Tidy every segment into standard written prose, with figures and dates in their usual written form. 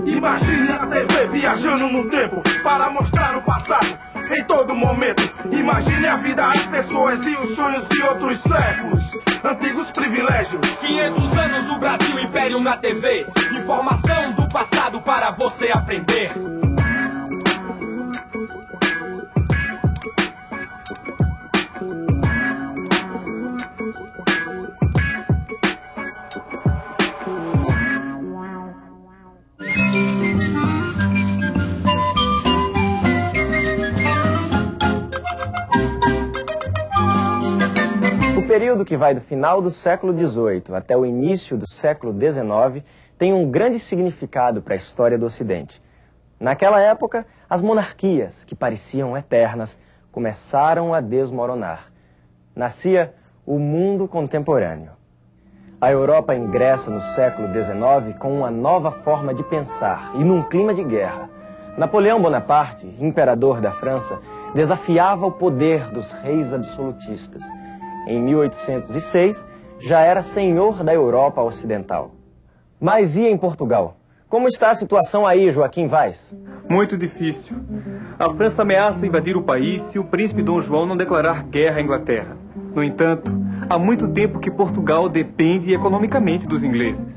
Imagine a TV viajando no tempo para mostrar o passado em todo momento. Imagine a vida, as pessoas e os sonhos de outros séculos. Antigos privilégios. 500 anos o Brasil Império na TV. Informação do passado para você aprender. O período que vai do final do século XVIII até o início do século XIX tem um grande significado para a história do Ocidente. Naquela época, as monarquias, que pareciam eternas, começaram a desmoronar. Nascia o mundo contemporâneo. A Europa ingressa no século XIX com uma nova forma de pensar e num clima de guerra. Napoleão Bonaparte, imperador da França, desafiava o poder dos reis absolutistas. Em 1806, já era senhor da Europa Ocidental. Mas e em Portugal? Como está a situação aí, Joaquim Vaz? Muito difícil. A França ameaça invadir o país se o príncipe Dom João não declarar guerra à Inglaterra. No entanto, há muito tempo que Portugal depende economicamente dos ingleses.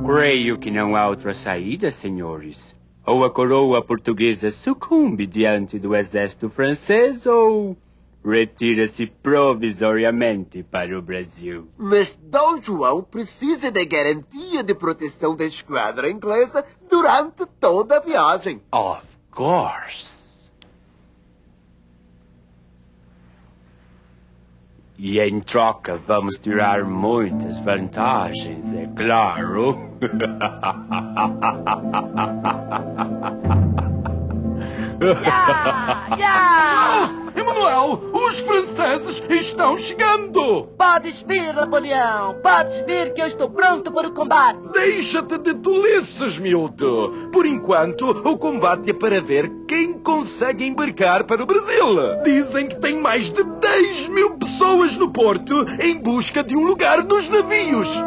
Creio que não há outra saída, senhores. Ou a coroa portuguesa sucumbe diante do exército francês, ou retira-se provisoriamente para o Brasil. Mas Dom João precisa da garantia de proteção da esquadra inglesa durante toda a viagem. Of course. E em troca vamos tirar muitas vantagens, é claro. Emanuel, os franceses estão chegando! Podes vir, Napoleão. Podes vir que eu estou pronto para o combate. Deixa-te de tolices, miúdo. Por enquanto, o combate é para ver quem consegue embarcar para o Brasil. Dizem que tem mais de 10.000 pessoas no porto em busca de um lugar nos navios.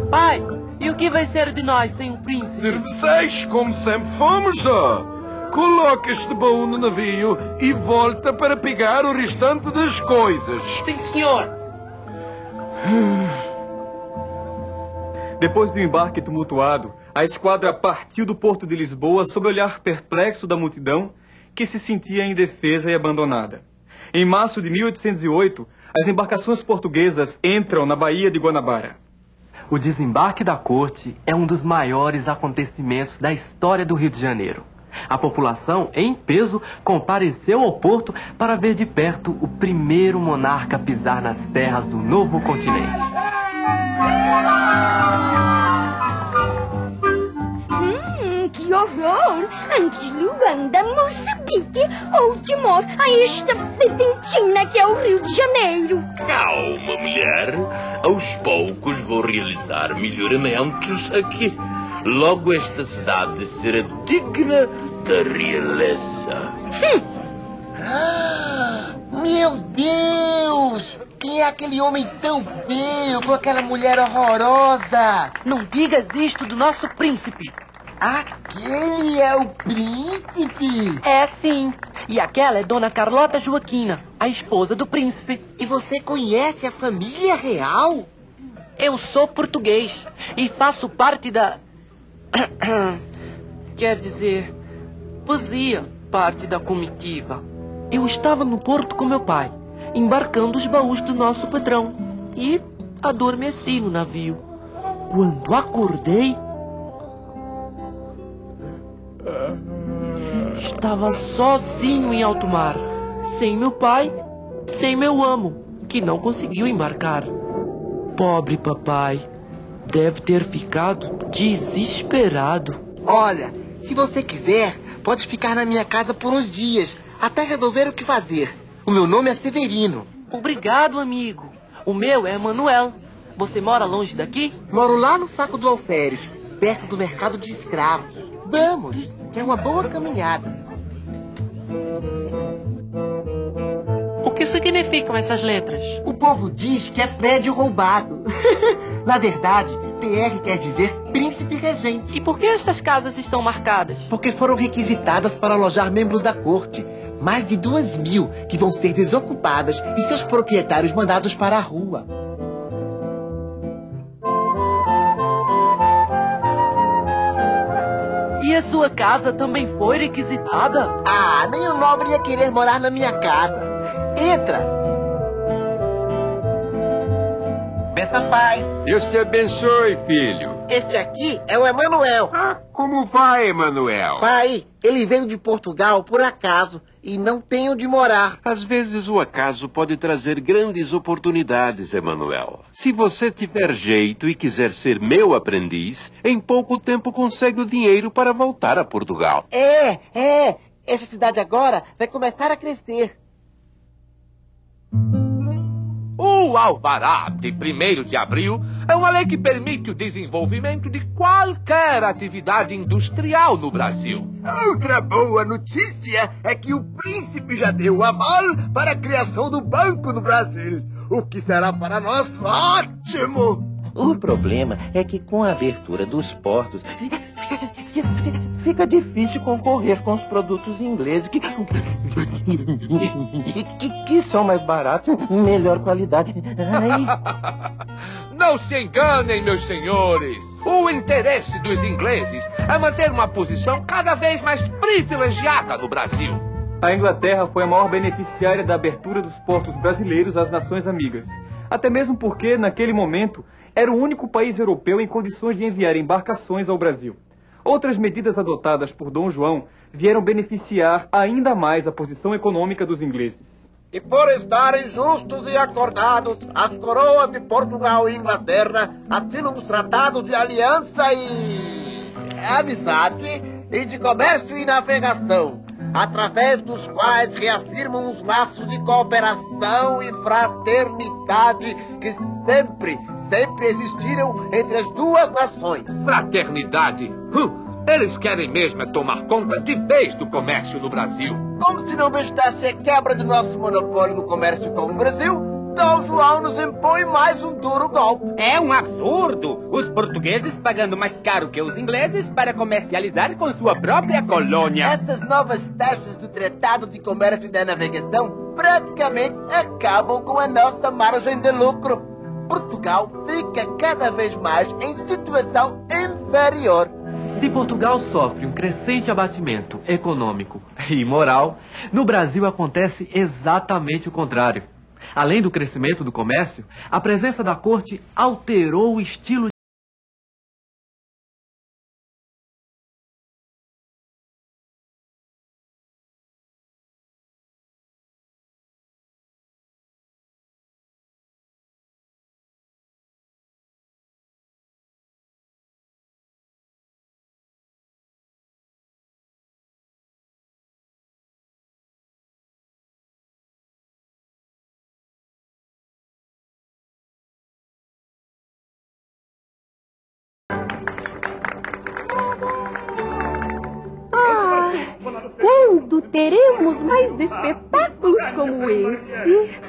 Pai, e o que vai ser de nós sem o príncipe? Serviçais, como sempre fomos, ó. Coloca este baú no navio e volta para pegar o restante das coisas. Sim, senhor. Depois do embarque tumultuado, a esquadra partiu do porto de Lisboa sob o olhar perplexo da multidão que se sentia indefesa e abandonada. Em março de 1808, as embarcações portuguesas entram na Baía de Guanabara. O desembarque da corte é um dos maiores acontecimentos da história do Rio de Janeiro. A população, em peso, compareceu ao porto para ver de perto o primeiro monarca a pisar nas terras do novo continente. Que horror! Antes Luanda, Moçambique ou Timor, a esta pedentina que é o Rio de Janeiro. Calma, mulher. Aos poucos vou realizar melhoramentos aqui. Logo esta cidade será digna da realeza. Meu Deus! Quem é aquele homem tão feio com aquela mulher horrorosa? Não digas isto do nosso príncipe. Aquele é o príncipe? É sim. E aquela é Dona Carlota Joaquina, a esposa do príncipe. E você conhece a família real? Eu sou português e faço parte da... Quer dizer, fazia parte da comitiva. Eu estava no porto com meu pai, embarcando os baús do nosso patrão. E adormeci no navio. Quando acordei, estava sozinho em alto mar, sem meu pai, sem meu amo, que não conseguiu embarcar. Pobre papai, deve ter ficado desesperado. Olha, se você quiser, pode ficar na minha casa por uns dias, até resolver o que fazer. O meu nome é Severino. Obrigado, amigo. O meu é Manuel. Você mora longe daqui? Moro lá no Saco do Alferes, perto do mercado de escravos. Vamos, que é uma boa caminhada. O que significam essas letras? O povo diz que é prédio roubado. Na verdade, PR quer dizer príncipe regente. E por que essas casas estão marcadas? Porque foram requisitadas para alojar membros da corte. Mais de 2.000 que vão ser desocupadas e seus proprietários mandados para a rua. E a sua casa também foi requisitada? Ah, nem o nobre ia querer morar na minha casa. Entra! Benção, pai. Deus te abençoe, filho. Este aqui é o Emanuel. Como vai, Emanuel? Pai, ele veio de Portugal por acaso e não tem onde morar. Às vezes o acaso pode trazer grandes oportunidades, Emanuel. Se você tiver jeito e quiser ser meu aprendiz, em pouco tempo consegue o dinheiro para voltar a Portugal. Essa cidade agora vai começar a crescer. O Alvará de 1º de abril é uma lei que permite o desenvolvimento de qualquer atividade industrial no Brasil. Outra boa notícia é que o príncipe já deu o aval para a criação do Banco do Brasil, o que será para nós ótimo. O problema é que com a abertura dos portos fica difícil concorrer com os produtos ingleses que são mais baratos e melhor qualidade. Não se enganem, meus senhores. O interesse dos ingleses é manter uma posição cada vez mais privilegiada no Brasil. A Inglaterra foi a maior beneficiária da abertura dos portos brasileiros às nações amigas. Até mesmo porque, naquele momento, era o único país europeu em condições de enviar embarcações ao Brasil. Outras medidas adotadas por Dom João vieram beneficiar ainda mais a posição econômica dos ingleses. E por estarem justos e acordados, as coroas de Portugal e Inglaterra assinam os tratados de aliança e amizade e de comércio e navegação, através dos quais reafirmam os laços de cooperação e fraternidade que sempre existiram entre as duas nações. Fraternidade? Eles querem mesmo tomar conta de vez do comércio no Brasil. Como se não bastasse a quebra do nosso monopólio no comércio com o Brasil, Dom João nos impõe mais um duro golpe. É um absurdo! Os portugueses pagando mais caro que os ingleses para comercializar com sua própria colônia. Essas novas taxas do Tratado de Comércio e da Navegação praticamente acabam com a nossa margem de lucro. Portugal fica cada vez mais em situação inferior. Se Portugal sofre um crescente abatimento econômico e moral, no Brasil acontece exatamente o contrário. Além do crescimento do comércio, a presença da corte alterou o estilo Quando teremos mais espetáculos como esse?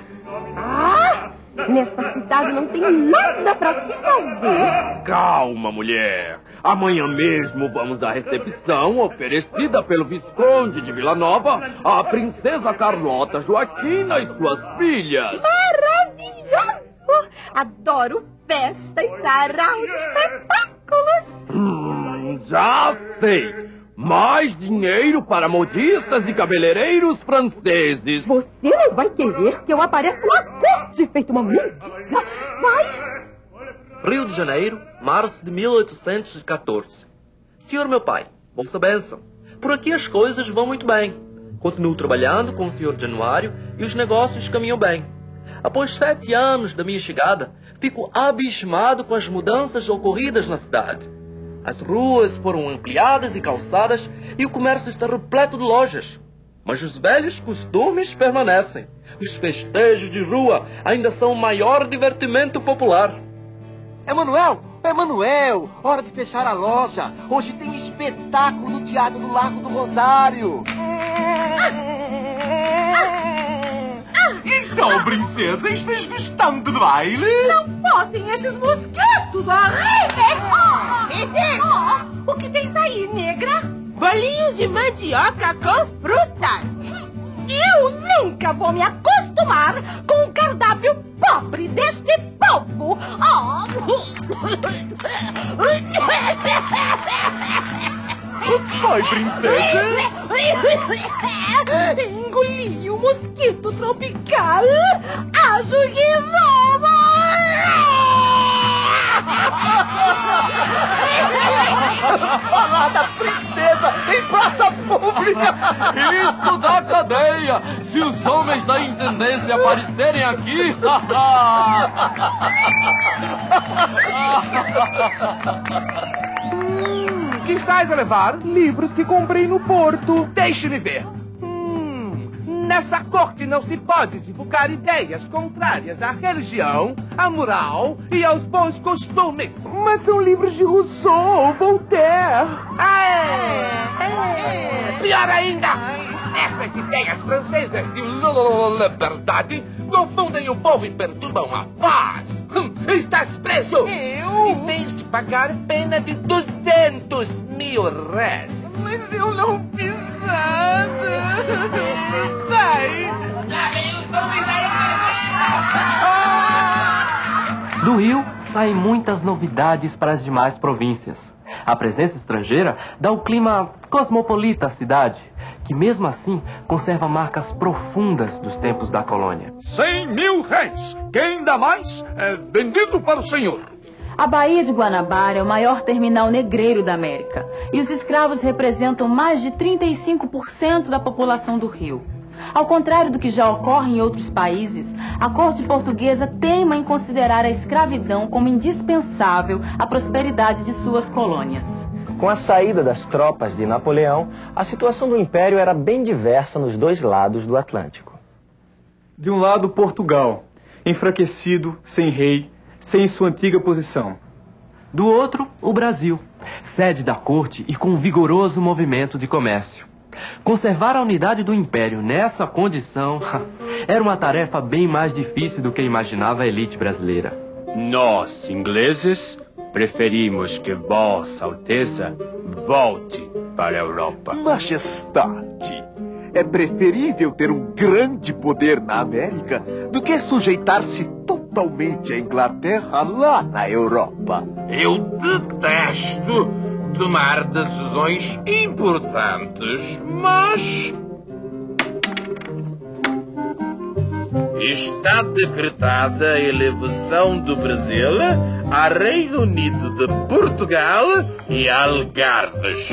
Nesta cidade não tem nada para se fazer. Calma, mulher. Amanhã mesmo vamos à recepção oferecida pelo Visconde de Vila Nova à princesa Carlota Joaquina e suas filhas. Maravilhoso! Adoro festas, saraus, espetáculos. Já sei. Mais dinheiro para modistas e cabeleireiros franceses. Você não vai querer que eu apareça na corte feito uma mendiga? Vai! Rio de Janeiro, março de 1814. Senhor meu pai, vossa bênção. Por aqui as coisas vão muito bem. Continuo trabalhando com o Sr. Januário e os negócios caminham bem. Após 7 anos da minha chegada, fico abismado com as mudanças ocorridas na cidade. As ruas foram ampliadas e calçadas e o comércio está repleto de lojas. Mas os velhos costumes permanecem. Os festejos de rua ainda são o maior divertimento popular. Emanuel, Emanuel, hora de fechar a loja. Hoje tem espetáculo no Teatro do Largo do Rosário. Então, princesa, estás gostando do baile? Não fossem estes mosquitos horríveis! O que tens aí, negra? Bolinhos de mandioca com frutas. Eu nunca vou me acostumar com o cardápio pobre deste povo. Vai, princesa! Engoli o mosquito tropical. Acho que vou Falar da princesa em praça pública! Isso da cadeia! Se os homens da intendência aparecerem aqui... Que estás a levar? Livros que comprei no porto. Deixe-me ver. Nessa corte não se pode divulgar ideias contrárias à religião, à moral e aos bons costumes. Mas são livros de Rousseau, Voltaire. Pior ainda, essas ideias francesas de liberdade confundem o povo e perturbam a paz. Estás preso. Eu? E tens de pagar pena de 200 mil réis. Mas eu não fiz nada. Sai. Lá vem os homens da enfermeira. Do Rio saem muitas novidades para as demais províncias. A presença estrangeira dá o clima cosmopolita à cidade, que mesmo assim conserva marcas profundas dos tempos da colônia. 100 mil réis. Quem dá mais é vendido para o senhor. A Baía de Guanabara é o maior terminal negreiro da América e os escravos representam mais de 35% da população do Rio. Ao contrário do que já ocorre em outros países, a corte portuguesa teima em considerar a escravidão como indispensável à prosperidade de suas colônias. Com a saída das tropas de Napoleão, a situação do Império era bem diversa nos dois lados do Atlântico. De um lado, Portugal, enfraquecido, sem rei, sem sua antiga posição. Do outro, o Brasil, sede da corte e com um vigoroso movimento de comércio. Conservar a unidade do Império nessa condição era uma tarefa bem mais difícil do que imaginava a elite brasileira. Nós, ingleses, preferimos que Vossa Alteza volte para a Europa. Majestade, é preferível ter um grande poder na América do que sujeitar-se totalmente à Inglaterra lá na Europa. Eu detesto tomar decisões importantes, mas está decretada a elevação do Brasil a Reino Unido de Portugal e Algarves.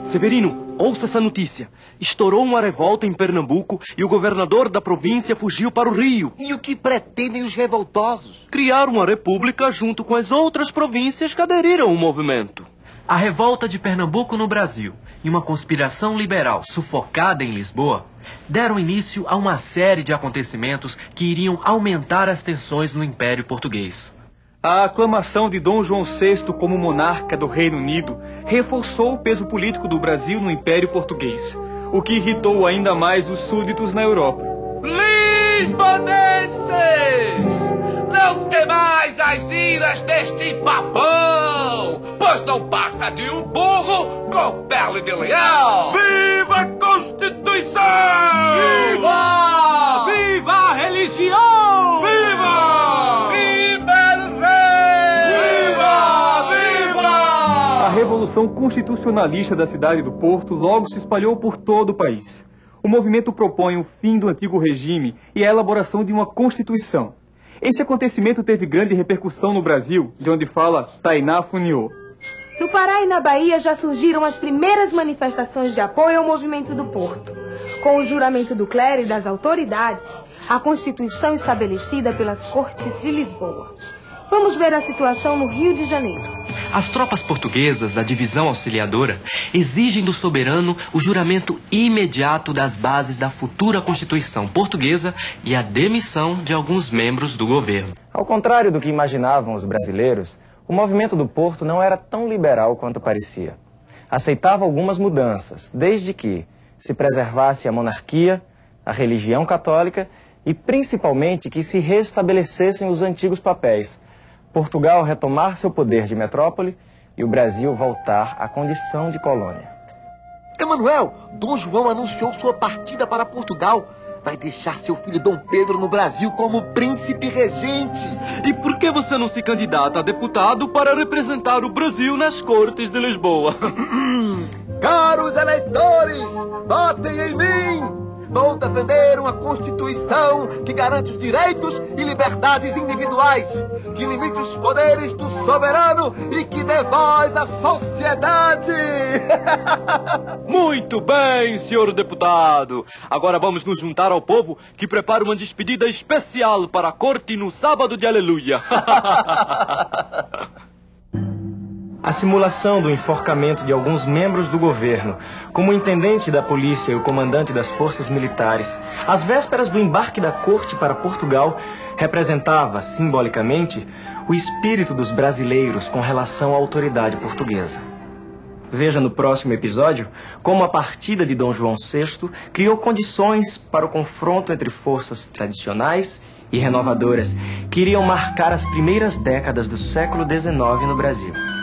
Severino, ouça essa notícia. Estourou uma revolta em Pernambuco e o governador da província fugiu para o Rio. E o que pretendem os revoltosos? Criar uma república junto com as outras províncias que aderiram ao movimento. A revolta de Pernambuco no Brasil e uma conspiração liberal sufocada em Lisboa deram início a uma série de acontecimentos que iriam aumentar as tensões no Império Português. A aclamação de Dom João VI como monarca do Reino Unido reforçou o peso político do Brasil no Império Português, o que irritou ainda mais os súditos na Europa. Lisbonenses! Não temais as iras deste papão, pois não passa de um burro com pele de leão! Viva a Constituição! Viva! Viva a religião! Viva! Viva o rei! Viva! Viva! A Revolução Constitucionalista da cidade do Porto logo se espalhou por todo o país. O movimento propõe o fim do antigo regime e a elaboração de uma Constituição. Esse acontecimento teve grande repercussão no Brasil, de onde fala Tainá Funiô. No Pará e na Bahia já surgiram as primeiras manifestações de apoio ao movimento do Porto. Com o juramento do clero e das autoridades, a Constituição estabelecida pelas Cortes de Lisboa. Vamos ver a situação no Rio de Janeiro. As tropas portuguesas da divisão auxiliadora exigem do soberano o juramento imediato das bases da futura Constituição portuguesa e a demissão de alguns membros do governo. Ao contrário do que imaginavam os brasileiros, o movimento do Porto não era tão liberal quanto parecia. Aceitava algumas mudanças, desde que se preservasse a monarquia, a religião católica e principalmente que se restabelecessem os antigos papéis, Portugal retomar seu poder de metrópole e o Brasil voltar à condição de colônia. Emanuel, Dom João anunciou sua partida para Portugal. Vai deixar seu filho Dom Pedro no Brasil como príncipe regente. E por que você não se candidata a deputado para representar o Brasil nas Cortes de Lisboa? Caros eleitores, votem em mim! Vou defender uma Constituição que garante os direitos e liberdades individuais, que limite os poderes do soberano e que dê voz à sociedade. Muito bem, senhor deputado. Agora vamos nos juntar ao povo que prepara uma despedida especial para a corte no sábado de Aleluia. A simulação do enforcamento de alguns membros do governo, como o intendente da polícia e o comandante das forças militares, às vésperas do embarque da corte para Portugal, representava, simbolicamente, o espírito dos brasileiros com relação à autoridade portuguesa. Veja no próximo episódio como a partida de Dom João VI criou condições para o confronto entre forças tradicionais e renovadoras que iriam marcar as primeiras décadas do século XIX no Brasil.